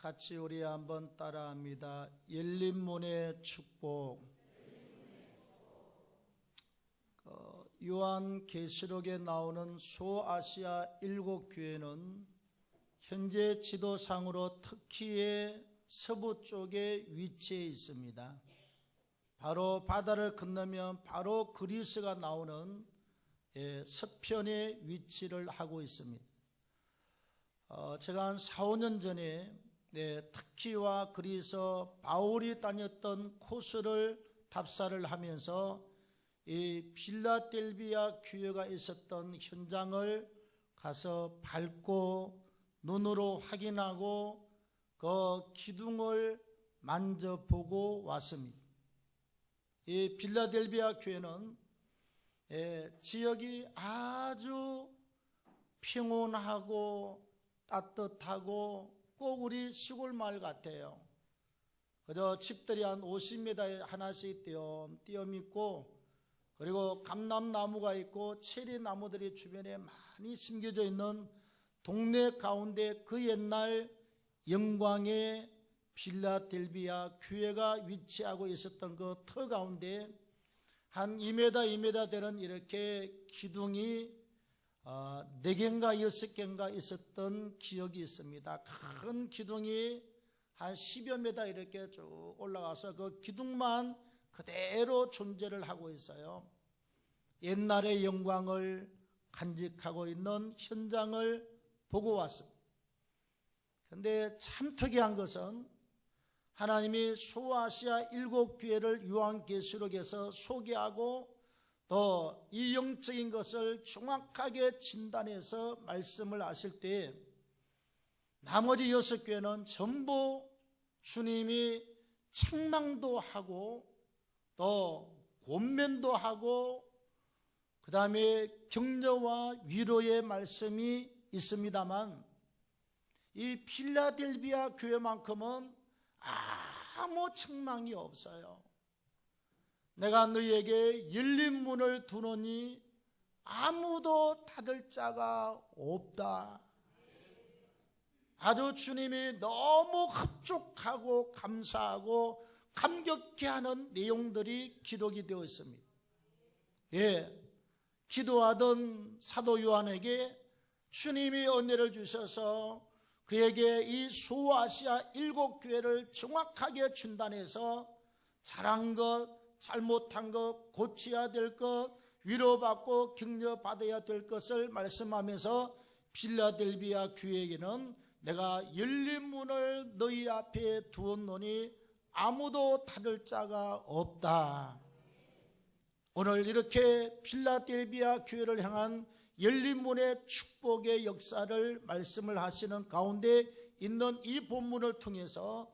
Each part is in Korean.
같이 우리 한번 따라합니다. 열린문의 축복. 요한계시록에 나오는 소아시아 7교회는 현재 지도상으로 터키의 서부 쪽에 위치해 있습니다. 바로 바다를 건너면 바로 그리스가 나오는 서편에 위치를 하고 있습니다. 제가 한 4, 5년 전에 터키와 그리스 바울이 다녔던 코스를 답사를 하면서 이 필라델비아 교회가 있었던 현장을 가서 밟고 눈으로 확인하고 그 기둥을 만져보고 왔습니다. 이 필라델비아 교회는 지역이 아주 평온하고 따뜻하고 꼭 우리 시골 마을 같아요. 그저 집들이 한 50m에 하나씩 띄엄띄엄 있고, 그리고 감람나무가 있고 체리나무들이 주변에 많이 심겨져 있는 동네 가운데 그 옛날 영광의 필라델비아 교회가 위치하고 있었던 그 터 가운데 한 2m, 2m 되는 이렇게 기둥이 4개인가 6개인가 있었던 기억이 있습니다. 큰 기둥이 한 10여 m 이렇게 쭉 올라가서 그 기둥만 그대로 존재를 하고 있어요. 옛날의 영광을 간직하고 있는 현장을 보고 왔습니다. 그런데 참 특이한 것은 하나님이 소아시아 7교회를 요한계시록에서 소개하고 또 이 영적인 것을 정확하게 진단해서 말씀을 하실 때 나머지 6교회는 전부 주님이 책망도 하고 또 권면도 하고 그 다음에 격려와 위로의 말씀이 있습니다만 이 필라델비아 교회만큼은 아무 책망이 없어요. 내가 너희에게 열린 문을 두노니 아무도 닫을 자가 없다. 아주 주님이 너무 흡족하고 감사하고 감격해 하는 내용들이 기록이 되어 있습니다. 기도하던 사도 요한에게 주님이 은혜를 주셔서 그에게 이 소아시아 7교회를 정확하게 진단해서 잘한 것, 잘못한 것, 고쳐야 될 것, 위로받고 격려받아야 될 것을 말씀하면서 필라델비아 교회에게는 내가 열린 문을 너희 앞에 두었노니 아무도 닫을 자가 없다. 오늘 이렇게 필라델비아 교회를 향한 열린 문의 축복의 역사를 말씀을 하시는 가운데 있는 이 본문을 통해서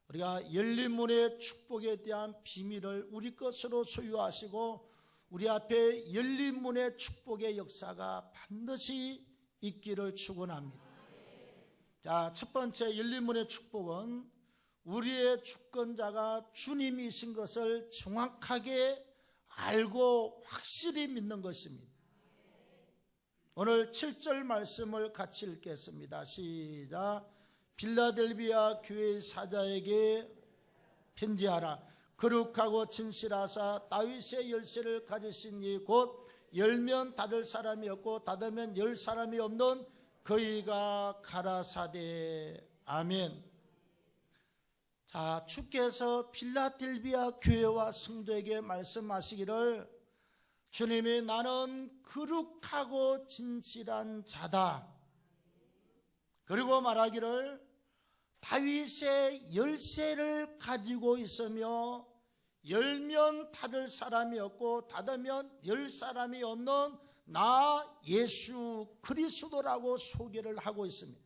우리가 열린 문의 축복에 대한 비밀을 우리 것으로 소유하시고 우리 앞에 열린 문의 축복의 역사가 반드시 있기를 축원합니다. 자, 첫 번째 열린 문의 축복은 우리의 주권자가 주님이신 것을 정확하게 알고 확실히 믿는 것입니다. 오늘 7절 말씀을 같이 읽겠습니다. 시작. 필라델비아 교회 사자에게 편지하라. 거룩하고 진실하사 다윗의 열쇠를 가지신 이 곧 열면 닫을 사람이 없고 닫으면 열 사람이 없는 그이가 가라사대. 아멘. 자, 주께서 필라델비아 교회와 성도에게 말씀하시기를 주님이 나는 거룩하고 진실한 자다. 그리고 말하기를 다윗의 열쇠를 가지고 있으며 열면 닫을 사람이 없고 닫으면 열 사람이 없는 나 예수 그리스도라고 소개를 하고 있습니다.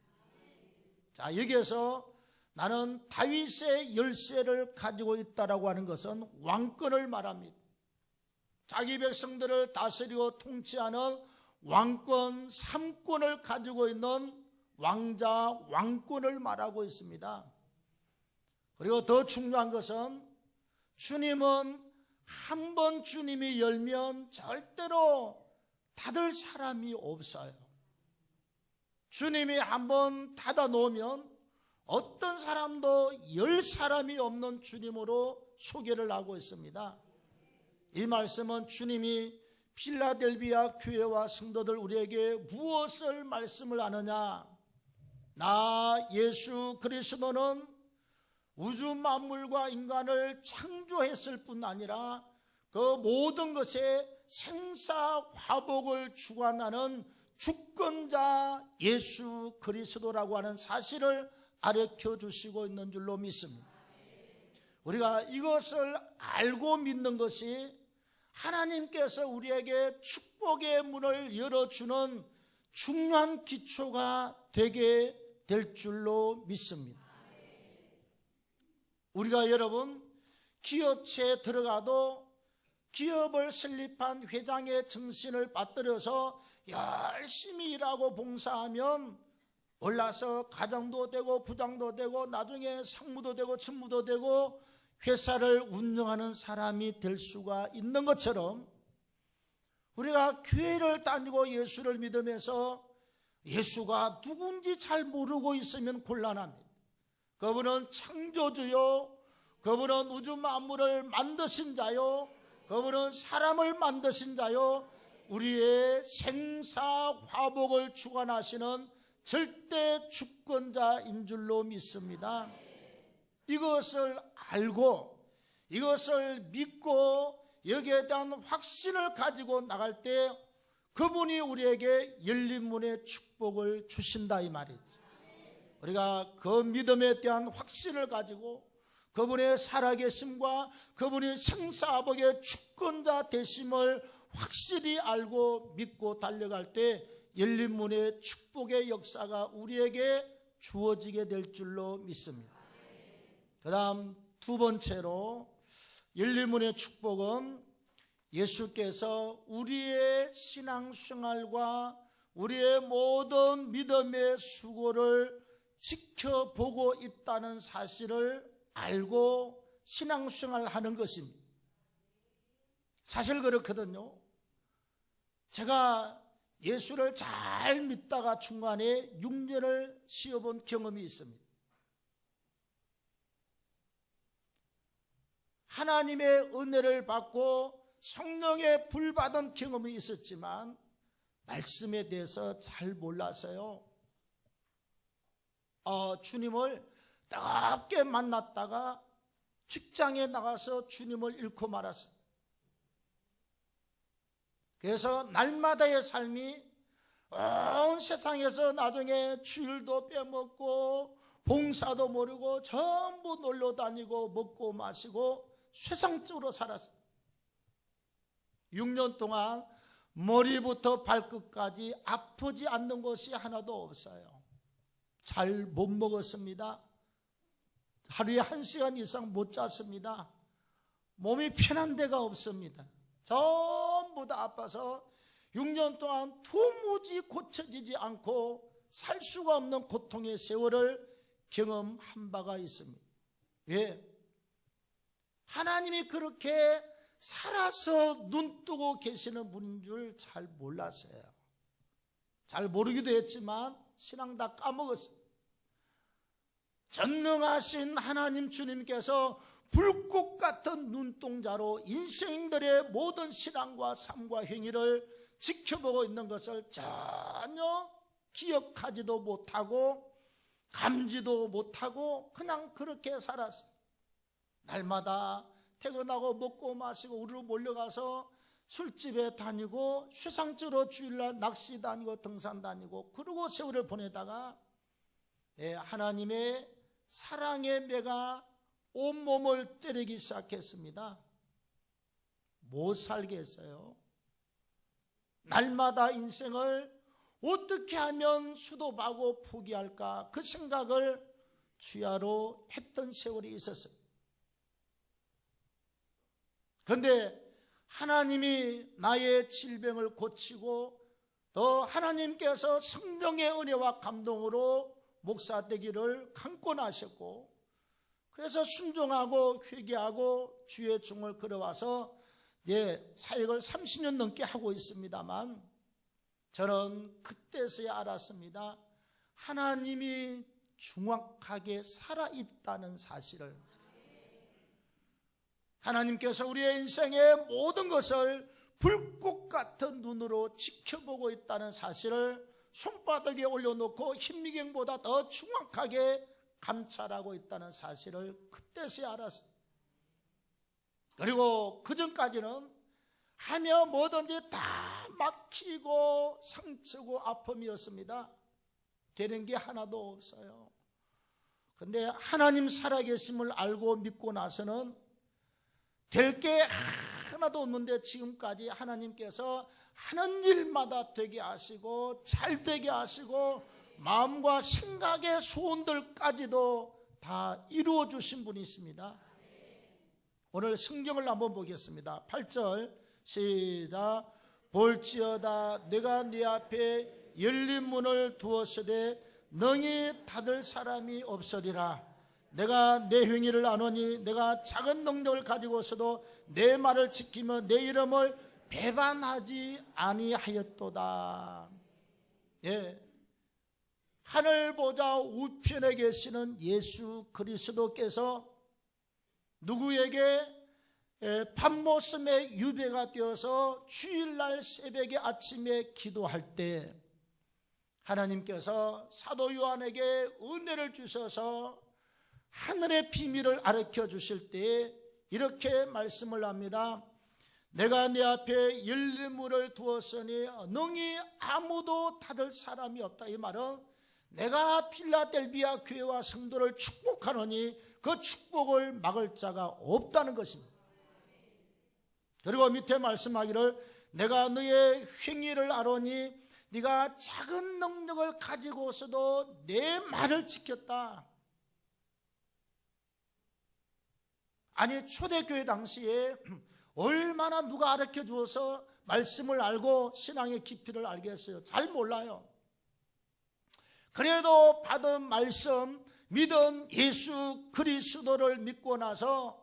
자, 여기에서 나는 다윗의 열쇠를 가지고 있다라고 하는 것은 왕권을 말합니다. 자기 백성들을 다스리고 통치하는 왕권, 삼권을 가지고 있는 왕자, 왕권을 말하고 있습니다. 그리고 더 중요한 것은 주님은 한 번 주님이 열면 절대로 닫을 사람이 없어요. 주님이 한 번 닫아 놓으면 어떤 사람도 10사람이 없는 주님으로 소개를 하고 있습니다. 이 말씀은 주님이 필라델비아 교회와 성도들 우리에게 무엇을 말씀을 하느냐? 나 예수 그리스도는 우주 만물과 인간을 창조했을 뿐 아니라 그 모든 것에 생사화복을 주관하는 주권자 예수 그리스도라고 하는 사실을 가르쳐 주시고 있는 줄로 믿습니다. 우리가 이것을 알고 믿는 것이 하나님께서 우리에게 축복의 문을 열어주는 중요한 기초가 되게 될 줄로 믿습니다. 우리가 여러분 기업체에 들어가도 기업을 설립한 회장의 정신을 받들여서 열심히 일하고 봉사하면 올라서 가장도 되고 부장도 되고 나중에 상무도 되고 전무도 되고 회사를 운영하는 사람이 될 수가 있는 것처럼 우리가 교회를 다니고 예수를 믿으면서 예수가 누군지 잘 모르고 있으면 곤란합니다. 그분은 창조주요, 그분은 우주 만물을 만드신 자요, 그분은 사람을 만드신 자요, 우리의 생사화복을 주관하시는 절대 주권자인 줄로 믿습니다. 이것을 알고 이것을 믿고 여기에 대한 확신을 가지고 나갈 때 그분이 우리에게 열린 문의 축복을 주신다 이 말이죠. 우리가 그 믿음에 대한 확신을 가지고 그분의 살아계심과 그분이 생사화복의 주권자 되심을 확실히 알고 믿고 달려갈 때 열린 문의 축복의 역사가 우리에게 주어지게 될 줄로 믿습니다. 그 다음 두 번째로 열린 문의 축복은 예수께서 우리의 신앙생활과 우리의 모든 믿음의 수고를 지켜보고 있다는 사실을 알고 신앙생활하는 것입니다. 사실 그렇거든요. 제가 예수를 잘 믿다가 중간에 6년을 쉬어본 경험이 있습니다. 하나님의 은혜를 받고 성령의 불 받은 경험이 있었지만 말씀에 대해서 잘 몰라서요. 주님을 뜨겁게 만났다가 직장에 나가서 주님을 잃고 말았습니다. 그래서 날마다의 삶이 온 세상에서 나중에 주일도 빼먹고 봉사도 모르고 전부 놀러 다니고 먹고 마시고 세상적으로 살았어요. 6년 동안 머리부터 발끝까지 아프지 않는 것이 하나도 없어요. 잘 못 먹었습니다. 하루에 1시간 이상 못 잤습니다. 몸이 편한 데가 없습니다. 전부 다 아파서 6년 동안 도무지 고쳐지지 않고 살 수가 없는 고통의 세월을 경험한 바가 있습니다. 왜? 하나님이 그렇게 살아서 눈 뜨고 계시는 분인 줄 잘 몰랐어요. 잘 모르기도 했지만 신앙 다 까먹었어요. 전능하신 하나님 주님께서 불꽃 같은 눈동자로 인생들의 모든 신앙과 삶과 행위를 지켜보고 있는 것을 전혀 기억하지도 못하고 감지도 못하고 그냥 그렇게 살았어요. 날마다 퇴근하고 먹고 마시고 우르르 몰려가서 술집에 다니고 세상적으로 주일날 낚시 다니고 등산 다니고 그러고 세월을 보내다가 하나님의 사랑의 매가 온몸을 때리기 시작했습니다. 못 살겠어요. 날마다 인생을 어떻게 하면 수도하고 포기할까 그 생각을 주야로 했던 세월이 있었어요. 그런데 하나님이 나의 질병을 고치고 또 하나님께서 성령의 은혜와 감동으로 목사 되기를 강권하셨고 그래서 순종하고 회개하고 주의 종을 걸어와서 이제 사역을 30년 넘게 하고 있습니다만 저는 그때서야 알았습니다. 하나님이 정확하게 살아있다는 사실을, 하나님께서 우리의 인생의 모든 것을 불꽃 같은 눈으로 지켜보고 있다는 사실을 손바닥에 올려놓고 힘미경보다 더 정확하게 감찰하고 있다는 사실을 그때서야 알았어요. 그리고 그전까지는 하며 뭐든지 다 막히고 상처고 아픔이었습니다. 되는 게 하나도 없어요. 근데 하나님 살아계심을 알고 믿고 나서는 될 게 하나도 없는데 지금까지 하나님께서 하는 일마다 되게 하시고 잘 되게 하시고 마음과 생각의 소원들까지도 다 이루어 주신 분이 있습니다. 오늘 성경을 한번 보겠습니다. 8절 시작. 볼지어다 내가 네 앞에 열린 문을 두었으되 능히 닫을 사람이 없으리라. 내가 내 행위를 아노니 내가 작은 능력을 가지고서도 내 말을 지키며 내 이름을 배반하지 아니하였도다. 예, 하늘 보좌 우편에 계시는 예수 그리스도께서 누구에게 밤모섬의 유배가 되어서 주일날 새벽에 아침에 기도할 때 하나님께서 사도 요한에게 은혜를 주셔서 하늘의 비밀을 가르쳐 주실 때 이렇게 말씀을 합니다. 내가 네 앞에 열린 문을 두었으니 능히 아무도 닫을 사람이 없다. 이 말은 내가 필라델비아 교회와 성도를 축복하노니 그 축복을 막을 자가 없다는 것입니다. 그리고 밑에 말씀하기를 내가 너의 행위를 아노니 네가 작은 능력을 가지고서도 내 말을 지켰다. 아니 초대교회 당시에 얼마나 누가 가르쳐 주어서 말씀을 알고 신앙의 깊이를 알겠어요? 잘 몰라요. 그래도 받은 말씀, 믿은 예수 그리스도를 믿고 나서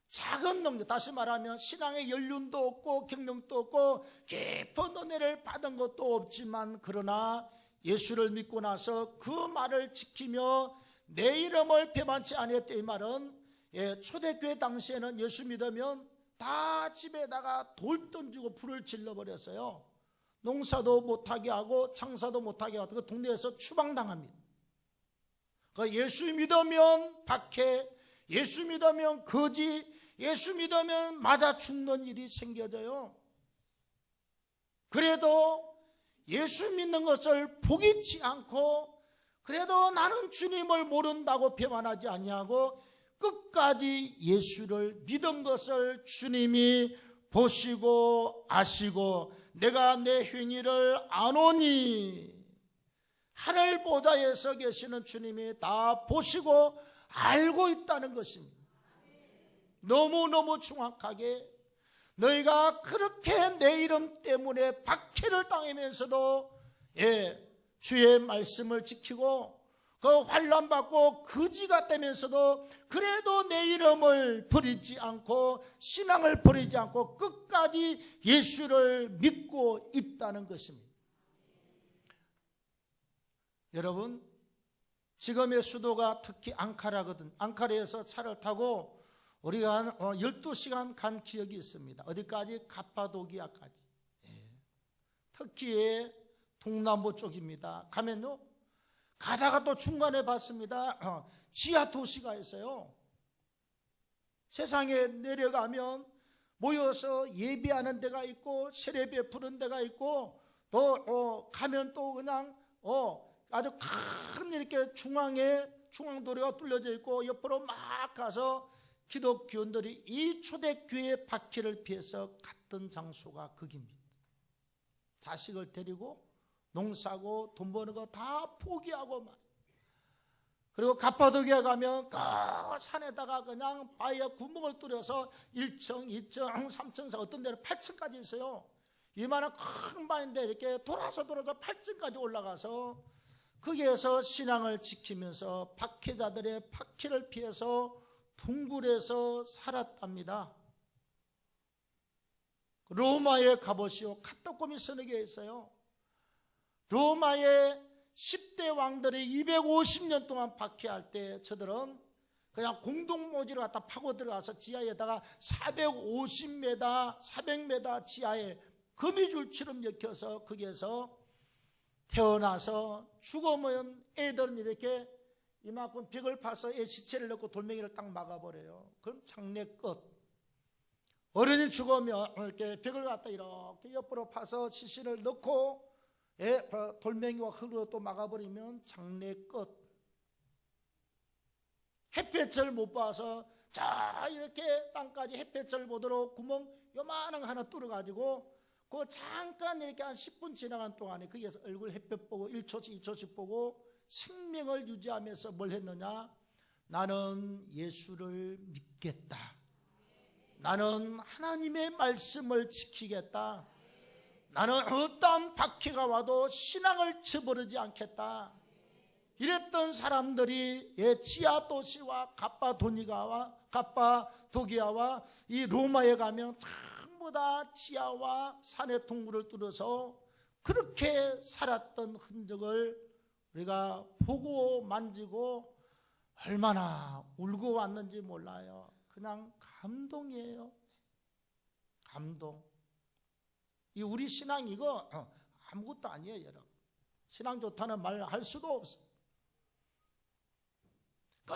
작은 능력, 다시 말하면 신앙의 연륜도 없고 경력도 없고 깊은 은혜를 받은 것도 없지만 그러나 예수를 믿고 나서 그 말을 지키며 내 이름을 배반치 아니했다. 이 말은 초대교회 당시에는 예수 믿으면 다 집에다가 돌 던지고 불을 질러버렸어요. 농사도 못하게 하고 장사도 못하게 하고 그 동네에서 추방당합니다. 예수 믿으면 박해, 예수 믿으면 거지, 예수 믿으면 맞아 죽는 일이 생겨져요. 그래도 예수 믿는 것을 포기치 않고 그래도 나는 주님을 모른다고 배반하지 아니하고 끝까지 예수를 믿은 것을 주님이 보시고 아시고 내가 내 행위를 아노니 하늘 보좌에서 계시는 주님이 다 보시고 알고 있다는 것입니다. 너무너무 정확하게 너희가 그렇게 내 이름 때문에 박해를 당하면서도 주의 말씀을 지키고 그 환난 받고 거지가 되면서도 그래도 내 이름을 버리지 않고 신앙을 버리지 않고 끝까지 예수를 믿고 있다는 것입니다. 여러분, 지금의 수도가 특히 앙카라거든. 앙카라에서 차를 타고 우리가 한 12시간 간 기억이 있습니다. 어디까지? 갑바도기아까지. 터키의 동남부 쪽입니다. 가면요, 가다가 또 중간에 봤습니다. 지하 도시가 있어요. 세상에 내려가면 모여서 예배하는 데가 있고 세례 베푸는 데가 있고 또 가면 또 그냥 아주 큰 이렇게 중앙도로가 뚫려져 있고 옆으로 막 가서 기독교인들이 이 초대교회 박해를 피해서 갔던 장소가 거기입니다. 자식을 데리고 농사고 돈 버는 거 다 포기하고 막. 그리고 갑바도기아 가면 그 산에다가 그냥 바위에 구멍을 뚫어서 1층, 2층, 3층, 어떤 데는 8층까지 있어요. 이만한 큰 바위인데 이렇게 돌아서 8층까지 올라가서 거기에서 신앙을 지키면서 박해자들의 박해를 피해서 둥굴에서 살았답니다. 로마에 가보시오. 카타콤이 서너 개 있어요. 로마의 10대 왕들이 250년 동안 박해할 때 저들은 그냥 공동모지를 갖다 파고 들어가서 지하에다가 450m, 400m 지하에 거미줄처럼 엮여서 거기에서 태어나서 죽으면 애들은 이렇게 이만큼 벽을 파서 애 시체를 넣고 돌멩이를 딱 막아버려요. 그럼 장례 끝. 어른이 죽으면 이렇게 벽을 갖다 이렇게 옆으로 파서 시신을 넣고 돌멩이와 흙으로 또 막아버리면 장례 끝. 햇볕을 못 봐서 자 이렇게 땅까지 햇볕을 보도록 구멍 요만한 거 하나 뚫어가지고 그 잠깐 이렇게 한 10분 지나간 동안에 거기에서 얼굴 햇볕 보고 1초씩 2초씩 보고 생명을 유지하면서 뭘 했느냐? 나는 예수를 믿겠다. 나는 하나님의 말씀을 지키겠다. 나는 어떠한 박해가 와도 신앙을 저버리지 않겠다. 이랬던 사람들이 지하 도시와 갑바도기아와 이 로마에 가면 전부 다 지하와 산의 통로를 뚫어서 그렇게 살았던 흔적을 우리가 보고 만지고 얼마나 울고 왔는지 몰라요. 그냥 감동이에요. 감동. 이 우리 신앙 이거 아무것도 아니에요, 여러분. 신앙 좋다는 말 할 수도 없어요. 그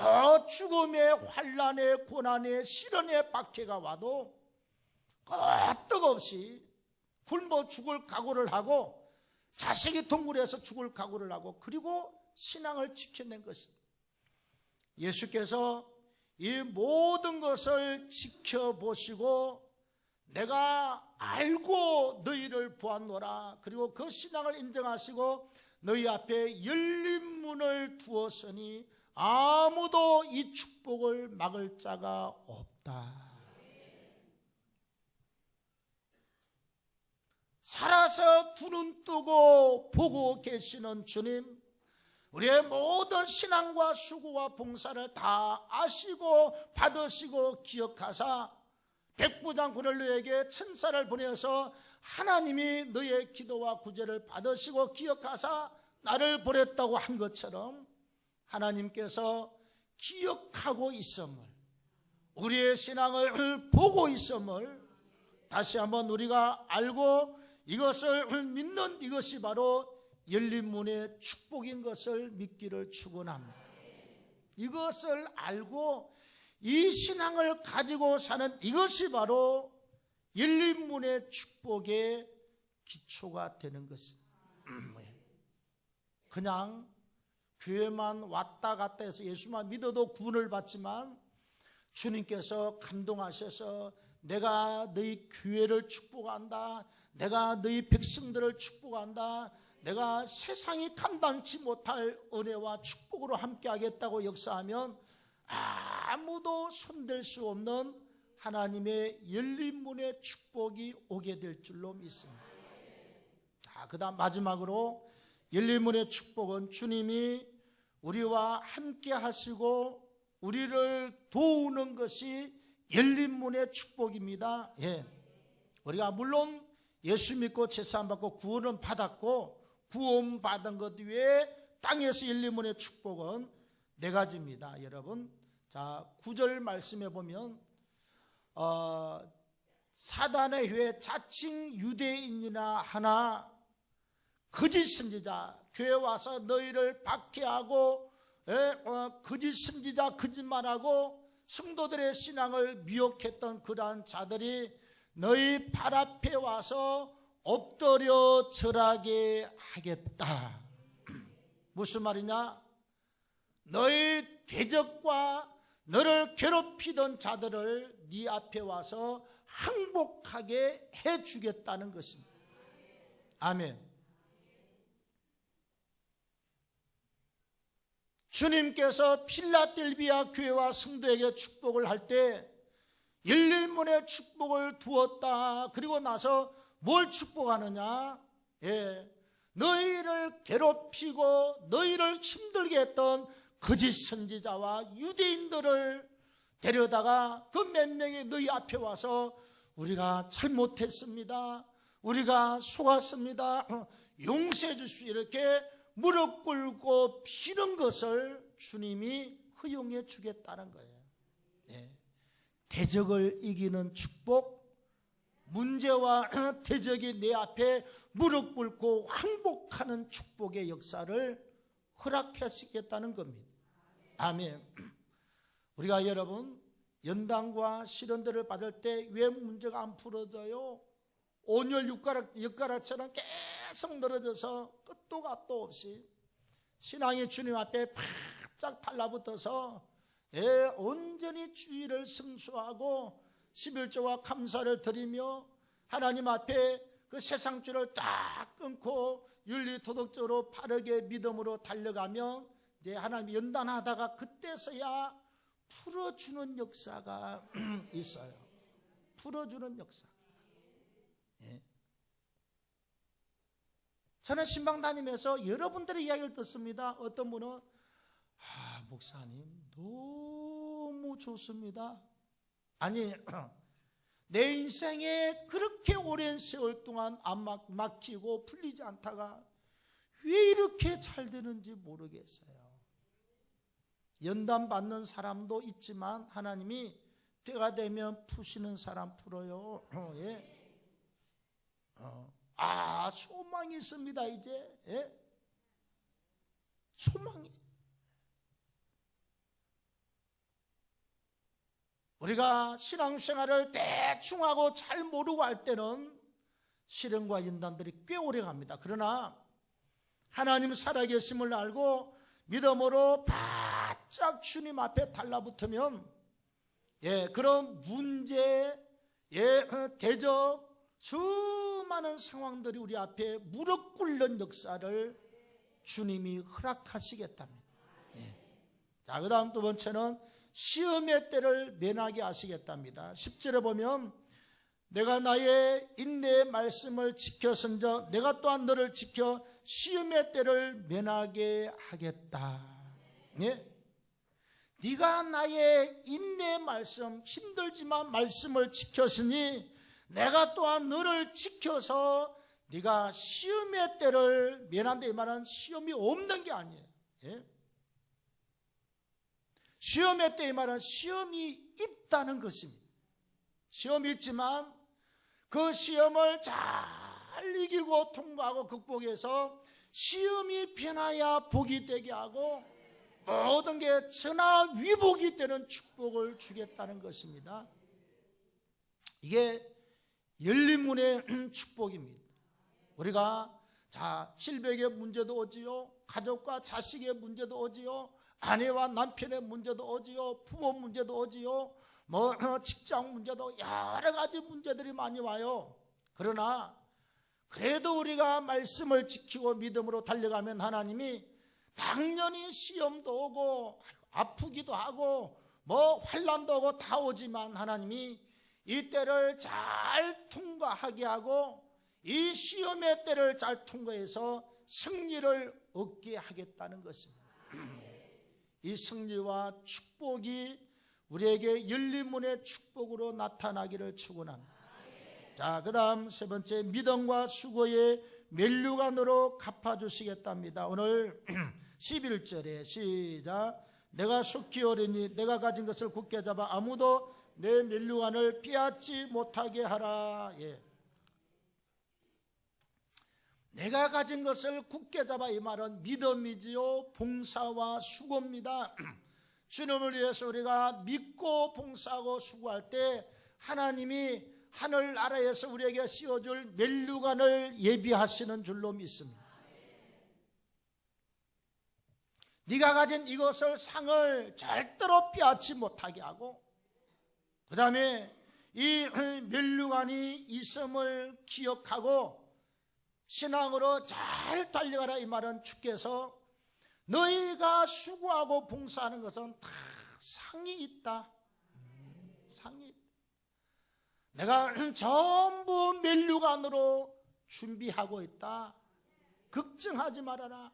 죽음의 환난의 고난의 시련의 박해가 와도 끄떡없이 굶어 죽을 각오를 하고 자식이 동굴에서 죽을 각오를 하고 그리고 신앙을 지켜낸 것입니다. 예수께서 이 모든 것을 지켜보시고 내가 알고 너희를 보았노라. 그리고 그 신앙을 인정하시고 너희 앞에 열린 문을 두었으니 아무도 이 축복을 막을 자가 없다. 살아서 두 눈 뜨고 보고 계시는 주님, 우리의 모든 신앙과 수고와 봉사를 다 아시고 받으시고 기억하사 백부장군을 너에게 천사를 보내서 하나님이 너의 기도와 구제를 받으시고 기억하사 나를 보냈다고 한 것처럼 하나님께서 기억하고 있음을, 우리의 신앙을 보고 있음을 다시 한번 우리가 알고 이것을 믿는 이것이 바로 열린 문의 축복인 것을 믿기를 축원합니다. 이것을 알고 이 신앙을 가지고 사는 이것이 바로 열린 문의 축복의 기초가 되는 것입니다. 그냥 교회만 왔다 갔다 해서 예수만 믿어도 구원을 받지만 주님께서 감동하셔서 내가 너희 교회를 축복한다, 내가 너희 백성들을 축복한다, 내가 세상이 감당치 못할 은혜와 축복으로 함께하겠다고 역사하면 아무도 손댈 수 없는 하나님의 열린 문의 축복이 오게 될 줄로 믿습니다. 자, 그 다음 마지막으로 열린 문의 축복은 주님이 우리와 함께 하시고 우리를 도우는 것이 열린 문의 축복입니다. 예. 우리가 물론 예수 믿고 제사함 받고 구원은 받았고 구원 받은 것 외에 땅에서 열린 문의 축복은 네 가지입니다. 여러분, 자 9절 말씀해 보면 사단의 회 자칭 유대인이나 하나 거짓 선지자, 교회 와서 너희를 박해하고 거짓 선지자 거짓말하고 성도들의 신앙을 미혹했던 그러한 자들이 너희 발 앞에 와서 엎드려 절하게 하겠다. 무슨 말이냐? 너희 대적과 너를 괴롭히던 자들을 네 앞에 와서 항복하게 해주겠다는 것입니다. 아멘. 주님께서 필라델비아 교회와 성도에게 축복을 할 때 열린 문의 축복을 두었다. 그리고 나서 뭘 축복하느냐? 너희를 괴롭히고 너희를 힘들게 했던 거짓 선지자와 유대인들을 데려다가 그 몇 명이 너희 앞에 와서 우리가 잘못했습니다, 우리가 속았습니다, 용서해 주십시오, 이렇게 무릎 꿇고 비는 것을 주님이 허용해 주겠다는 거예요. 대적을 이기는 축복, 문제와 대적이 내 앞에 무릎 꿇고 항복하는 축복의 역사를 허락하시겠다는 겁니다. 아멘. 우리가 여러분 연단과 시련들을 받을 때 왜 문제가 안 풀어져요? 온열 엿가락처럼 계속 늘어져서 끝도 갓도 없이 신앙이 주님 앞에 바짝 달라붙어서 온전히 주의를 성수하고 11조와 감사를 드리며 하나님 앞에 그 세상줄을 딱 끊고 윤리도덕적으로 바르게 믿음으로 달려가면 이제 하나님 연단하다가 그때서야 풀어주는 역사가 있어요. 풀어주는 역사. 저는 신방 다니면서 여러분들의 이야기를 듣습니다. 어떤 분은 목사님 너무 좋습니다. 아니 내 인생에 그렇게 오랜 세월 동안 안 막히고 풀리지 않다가 왜 이렇게 잘 되는지 모르겠어요. 연단 받는 사람도 있지만 하나님이 때가 되면 푸시는 사람 풀어요. 소망이 있습니다. 이제 소망이. 우리가 신앙생활을 대충 하고 잘 모르고 할 때는 시련과 연단들이 꽤 오래 갑니다. 그러나 하나님 살아계심을 알고 믿음으로 바짝 주님 앞에 달라붙으면 그런 문제, 대적, 수많은 상황들이 우리 앞에 무릎 꿇는 역사를 주님이 허락하시겠답니다. 자, 그 다음 두 번째는 시험의 때를 면하게 하시겠답니다. 10절에 보면 내가 나의 인내의 말씀을 지켰은즉 내가 또한 너를 지켜 시험의 때를 면하게 하겠다. 네가 나의 인내의 말씀, 힘들지만 말씀을 지켰으니 내가 또한 너를 지켜서 네가 시험의 때를 면한다. 이 말은 시험이 없는 게 아니에요. 시험의 때 이 말은 시험이 있다는 것입니다. 시험이 있지만 그 시험을 잘 이기고 통과하고 극복해서 시험이 변하여 복이 되게 하고 모든 게 천하위복이 되는 축복을 주겠다는 것입니다. 이게 열린 문의 축복입니다. 우리가 질병의 문제도 오지요, 가족과 자식의 문제도 오지요, 아내와 남편의 문제도 오지요, 부모 문제도 오지요, 직장 문제도 여러 가지 문제들이 많이 와요. 그러나 그래도 우리가 말씀을 지키고 믿음으로 달려가면 하나님이 당연히 시험도 오고 아프기도 하고 환난도 오고 다 오지만 하나님이 이 때를 잘 통과하게 하고 이 시험의 때를 잘 통과해서 승리를 얻게 하겠다는 것입니다. 이 승리와 축복이 우리에게 열린 문의 축복으로 나타나기를 축원합니다. 자, 그 다음 세 번째, 믿음과 수고의 면류관으로 갚아주시겠답니다. 오늘 11절에 시작. 내가 속히 오리니 내가 가진 것을 굳게 잡아 아무도 내 면류관을 빼앗지 못하게 하라. 내가 가진 것을 굳게 잡아, 이 말은 믿음이지요, 봉사와 수고입니다. 주님을 위해서 우리가 믿고 봉사하고 수고할 때 하나님이 하늘나라에서 우리에게 씌워줄 면류관을 예비하시는 줄로 믿습니다. 네가 가진 이것을 상을 절대로 빼앗지 못하게 하고 그 다음에 이 면류관이 있음을 기억하고 신앙으로 잘 달려가라. 이 말은 주께서 너희가 수고하고 봉사하는 것은 다 상이 있다. 상이 있다. 내가 전부 면류관으로 준비하고 있다. 걱정하지 말아라.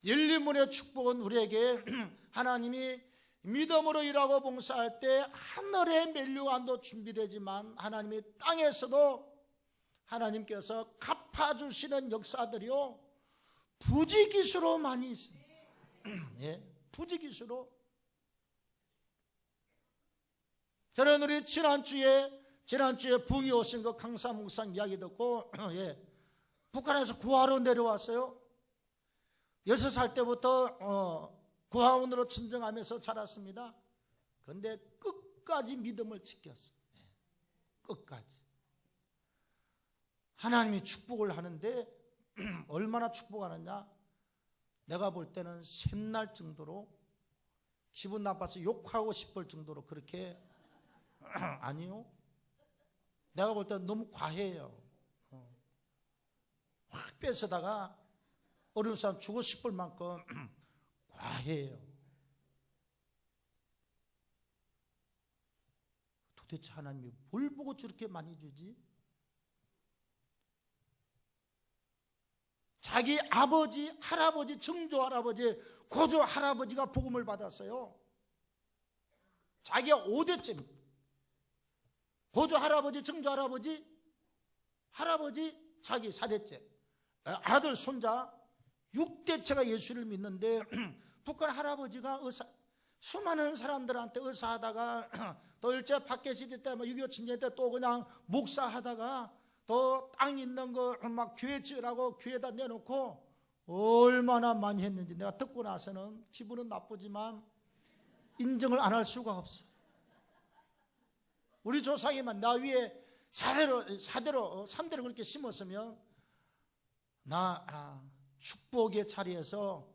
열린 문의 축복은 우리에게 하나님이 믿음으로 일하고 봉사할 때 하늘의 면류관도 준비되지만 하나님이 땅에서도 하나님께서 갚아주시는 역사들이요, 부지기수로 많이 있습니다. 예, 부지기수로. 저는 우리 지난주에 붕이 오신 거 강사 목사님 이야기 듣고 예, 북한에서 구하러 내려왔어요. 6살 때부터 구하원으로 전쟁하면서 자랐습니다. 그런데 끝까지 믿음을 지켰어요. 예, 끝까지. 하나님이 축복을 하는데 얼마나 축복하느냐, 내가 볼 때는 샘날 정도로, 기분 나빠서 욕하고 싶을 정도로 그렇게 아니요, 내가 볼 때는 너무 과해요. 확 뺏어다가 어려운 사람 주고 싶을 만큼 과해요. 도대체 하나님이 뭘 보고 저렇게 많이 주지? 자기 아버지, 할아버지, 증조 할아버지, 고조 할아버지가 복음을 받았어요. 자기가 5대째, 고조 할아버지, 증조 할아버지, 할아버지, 자기 4대째, 아들, 손자 6대째가 예수를 믿는데 북한 할아버지가 수많은 사람들한테 의사하다가 또 일제 박해시대 때 6.25 전쟁 때 또 그냥 목사하다가 또 땅 있는 거 막 교회 지으라고 교회에다 내놓고 얼마나 많이 했는지 내가 듣고 나서는 기분은 나쁘지만 인정을 안 할 수가 없어. 우리 조상이만 나 위에 4대로 3대로 그렇게 심었으면 나 축복의 자리에서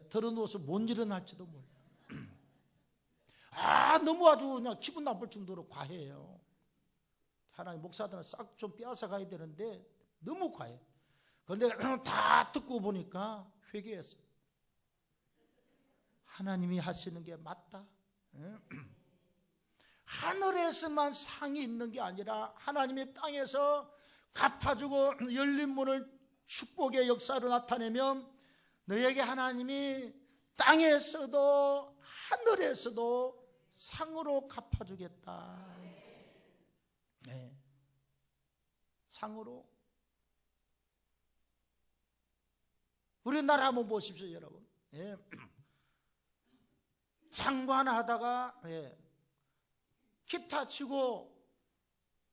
들어누워서 못 일어날지도 몰라. 너무 아주 그냥 기분 나쁠 정도로 과해요. 하나님 목사들은 싹 좀 빼앗아 가야 되는데 너무 과해. 그런데 다 듣고 보니까 회개했어요. 하나님이 하시는 게 맞다. 하늘에서만 상이 있는 게 아니라 하나님이 땅에서 갚아주고 열린 문을 축복의 역사로 나타내면 너에게 하나님이 땅에서도 하늘에서도 상으로 갚아주겠다. 네. 상으로. 우리나라 한번 보십시오, 여러분. 예. 장관하다가 기타 치고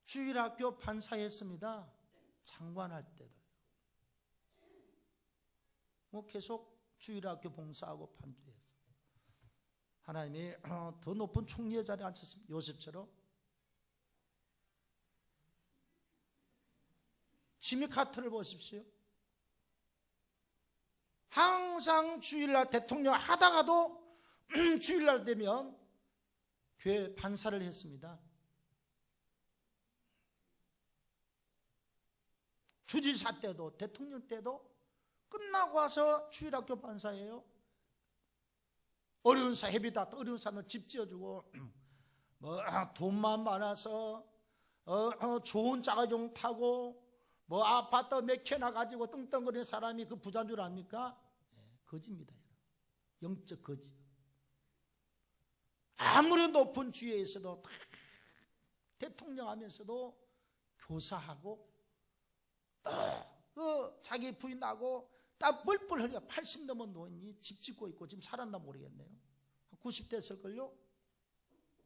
주일학교 판사했습니다. 장관할 때도 계속 주일학교 봉사하고 판주했어요. 하나님이 더 높은 총리의 자리에 앉혔습니다. 요셉처럼. 지미 카터를 보십시오. 항상 주일날 대통령 하다가도 주일날 되면 교회 반사를 했습니다. 주지사 때도 대통령 때도 끝나고 와서 주일학교 반사예요. 어려운 사 회비다 어려운 사람들 집 지어주고 돈만 많아서 좋은 자가용 타고 아파트 몇 채나 가지고 떵떵거리는 사람이 그 부자인 줄 압니까? 거지입니다. 영적 거지. 아무리 높은 주위에 있어도 다 대통령 하면서도 교사하고 자기 부인하고 땀 뻘뻘 흘려 80 넘은 노인이 집 짓고 있고 지금 살았나 모르겠네요. 90대 했을걸요?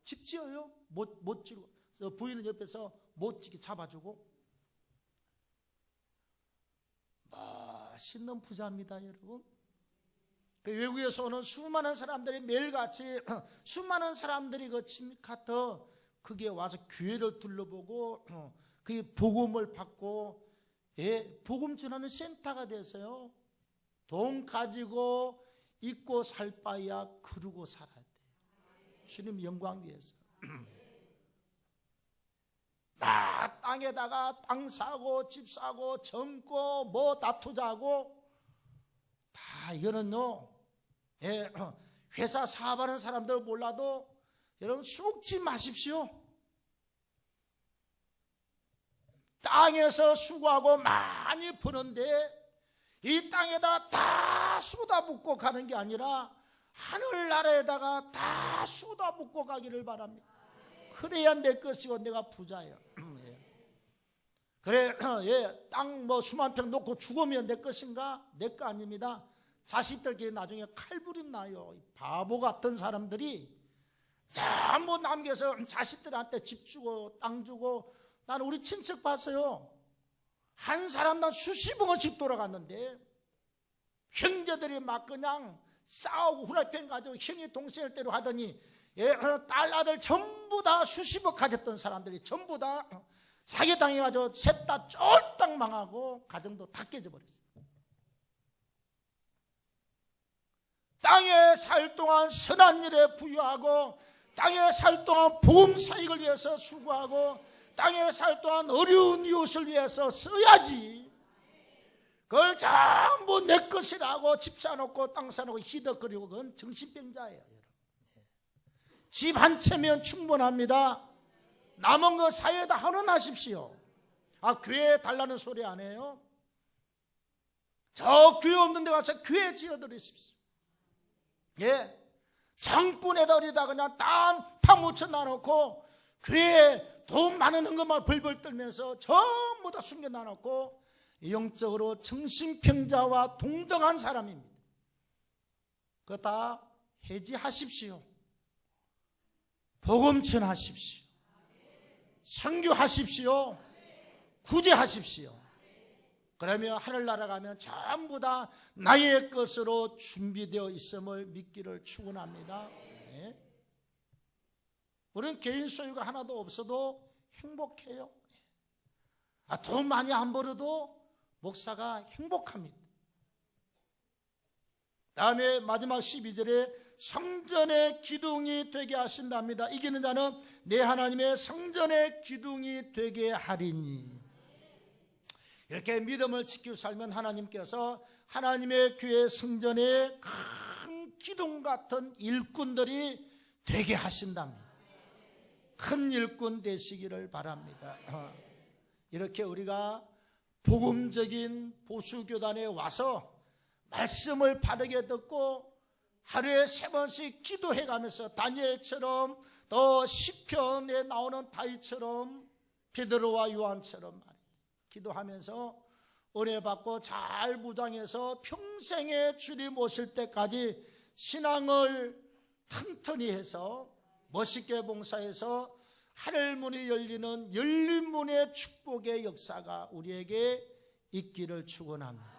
집 지어요? 못 지고 부인은 옆에서 못 지게 잡아주고 멋있는 부자입니다, 여러분. 그 외국에서 오는 수많은 사람들이 매일같이 수많은 사람들이 그 지미카터 그게 와서 교회를 둘러보고 그게 복음을 받고 복음 전하는 센터가 돼서요. 돈 가지고 입고 살 바야 그러고 살아야 돼요. 주님 영광 위해서. 땅에다가 땅 사고 집 사고 젊고 다 투자하고 다 이거는요. 회사 사업하는 사람들 몰라도 여러분 속지 마십시오. 땅에서 수고하고 많이 버는데 이 땅에다 다 쏟아붓고 가는 게 아니라 하늘나라에다가 다 쏟아붓고 가기를 바랍니다. 그래야 내 것이고 내가 부자예요. 그래, 예, 땅 뭐 수만 평 놓고 죽으면 내 것인가? 내 거 아닙니다. 자식들끼리 나중에 칼부림 나요. 바보 같은 사람들이 전부 남겨서 자식들한테 집 주고 땅 주고. 나는 우리 친척 봤어요. 한 사람당 수십억원 집 돌아갔는데 형제들이 막 그냥 싸우고 후라이팬 가지고 형이 동생을 때려 하더니, 예, 딸 아들 전부 다 수십억 가졌던 사람들이 전부 다 사기당해가지고 셋 다 쫄딱 망하고 가정도 다 깨져버렸어요. 땅에 살 동안 선한 일에 부유하고, 땅에 살 동안 복음 사역을 위해서 수고하고, 땅에 살 동안 어려운 이웃을 위해서 써야지. 그걸 전부 내 것이라고 집 사놓고 땅 사놓고 희덕거리고, 그건 정신병자예요. 집 한 채면 충분합니다. 남은 거 사회에다 헌원하십시오. 아, 교회 달라는 소리 안 해요? 저 교회 없는 데 가서 교회 지어드리십시오. 예, 정분에다 어디다 그냥 땀 파묻혀 놔놓고 교회에 돈 많은 헌금만 벌벌 떨면서 전부 다 숨겨 놔놓고 영적으로 정신병자와 동등한 사람입니다. 그거 다 해지하십시오. 복음 전하십시오. 선교하십시오. 구제하십시오. 그러면 하늘나라 가면 전부 다 나의 것으로 준비되어 있음을 믿기를 축원합니다. 네. 우리는 개인 소유가 하나도 없어도 행복해요. 돈 많이 안 벌어도 목사가 행복합니다. 다음에 마지막 12절에 성전의 기둥이 되게 하신답니다. 이기는 자는 내 하나님의 성전의 기둥이 되게 하리니. 이렇게 믿음을 지키고 살면 하나님께서 하나님의 교회 성전에 큰 기둥 같은 일꾼들이 되게 하신답니다. 큰 일꾼 되시기를 바랍니다. 이렇게 우리가 복음적인 보수교단에 와서 말씀을 바르게 듣고 하루에 3번씩 기도해가면서 다니엘처럼, 또 시편에 나오는 다윗처럼, 베드로와 요한처럼 기도하면서 은혜 받고 잘 무장해서 평생에 주님 오실 때까지 신앙을 튼튼히 해서 멋있게 봉사해서 하늘문이 열리는 열린 문의 축복의 역사가 우리에게 있기를 축원합니다.